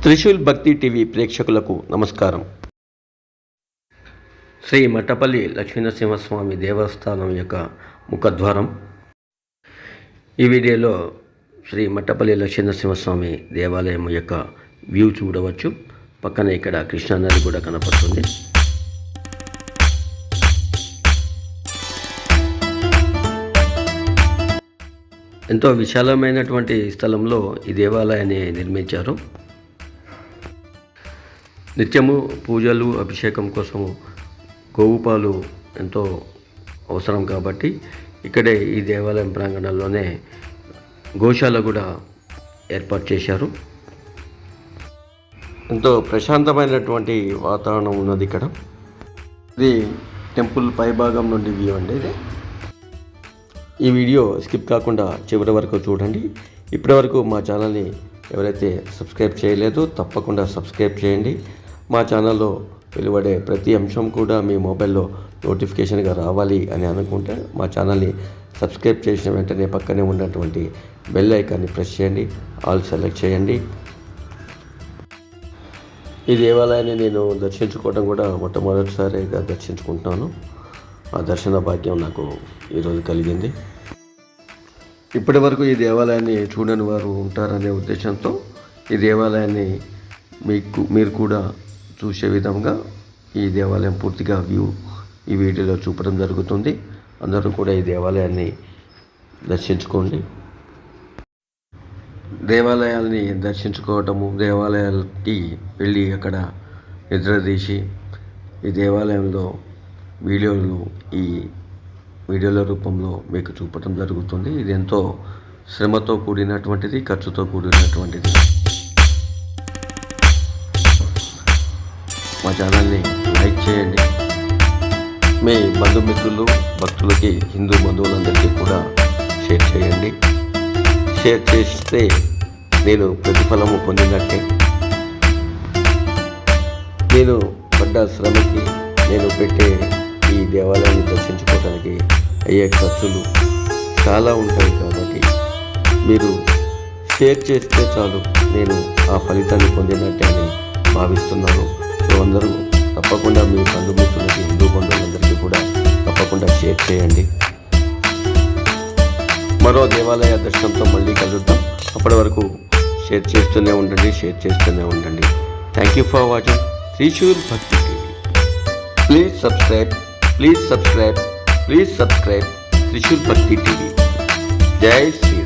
త్రిశూల్ భక్తి టీవీ ప్రేక్షకులకు నమస్కారం. శ్రీ మట్టపల్లి లక్ష్మీనరసింహస్వామి దేవస్థానం యొక్క ముఖద్వారం. ఈ వీడియోలో శ్రీ మట్టపల్లి లక్ష్మీనరసింహస్వామి దేవాలయం యొక్క వ్యూ చూడవచ్చు. పక్కన ఇక్కడ కృష్ణానది కూడా కనపడుతుంది. ఎంతో విశాలమైనటువంటి స్థలంలో ఈ దేవాలయాన్ని నిర్మించారు. నిత్యము పూజలు అభిషేకం కోసము గోవు పాలు ఎంతో అవసరం కాబట్టి ఇక్కడే ఈ దేవాలయం ప్రాంగణంలోనే గోశాల కూడా ఏర్పాటు చేశారు. ఎంతో ప్రశాంతమైనటువంటి వాతావరణం ఉన్నది ఇక్కడ. ఇది టెంపుల్ పైభాగం నుండి వ్యూ అండి. ఇది ఈ వీడియో స్కిప్ కాకుండా చివరి వరకు చూడండి. ఇప్పటి వరకు మా ఛానల్ని ఎవరైతే సబ్స్క్రైబ్ చేయలేదో తప్పకుండా సబ్స్క్రైబ్ చేయండి. మా ఛానల్లో వెలువడే ప్రతి అంశం కూడా మీ మొబైల్లో నోటిఫికేషన్గా రావాలి అని అనుకుంటే మా ఛానల్ని సబ్స్క్రైబ్ చేసిన వెంటనే పక్కనే ఉన్నటువంటి బెల్ ఐకాన్ని ప్రెస్ చేయండి, ఆల్ సెలెక్ట్ చేయండి. ఈ దేవాలయాన్ని నేను దర్శించుకోవడం కూడా మొట్టమొదటిసారిగా దర్శించుకుంటున్నాను. ఆ దర్శన భాగ్యం నాకు ఈరోజు కలిగింది. ఇప్పటి వరకు ఈ దేవాలయాన్ని చూడని వారు ఉంటారనే ఉద్దేశంతో ఈ దేవాలయాన్ని మీరు కూడా చూసే విధంగా ఈ దేవాలయం పూర్తిగా వ్యూ ఈ వీడియోలో చూపడం జరుగుతుంది. అందరూ కూడా ఈ దేవాలయాన్ని దర్శించుకోండి. దేవాలయాల్ని దర్శించుకోవటము, దేవాలయాలకి వెళ్ళి అక్కడ నిద్రదీసి ఈ దేవాలయంలో ఈ వీడియోల రూపంలో మీకు చూపటం జరుగుతుంది. ఇది ఎంతో శ్రమతో కూడినటువంటిది, ఖర్చుతో కూడినటువంటిది. మా ఛానల్ని లైక్ చేయండి. మీ బంధుమిత్రులు భక్తులకి, హిందూ బంధువులందరికీ కూడా షేర్ చేయండి. షేర్ చేస్తే నేను ప్రతిఫలము పొందినట్టే. నేను పడ్డ శ్రమకి, నేను పెట్టే ఈ దేవాలయాన్ని దర్శించుకోవడానికి అయ్యే ఖర్చులు చాలా ఉంటాయి కాబట్టి మీరు షేర్ చేస్తే చాలు, నేను ఆ ఫలితాన్ని పొందినట్టే అని భావిస్తున్నాను. సో అందరూ తప్పకుండా మీ బంధుమిత్రులకి, హిందూ బంధువులందరికీ కూడా తప్పకుండా షేర్ చేయండి. మరో దేవాలయ దర్శనంతో మళ్ళీ కలుద్దాం. అప్పటి వరకు షేర్ చేస్తూనే ఉండండి. Thank you for watching Trishul భక్తి టీవీ. ప్లీజ్ సబ్స్క్రైబ్ త్రిశూల్ భక్తి టీవీ. జై శ్రీ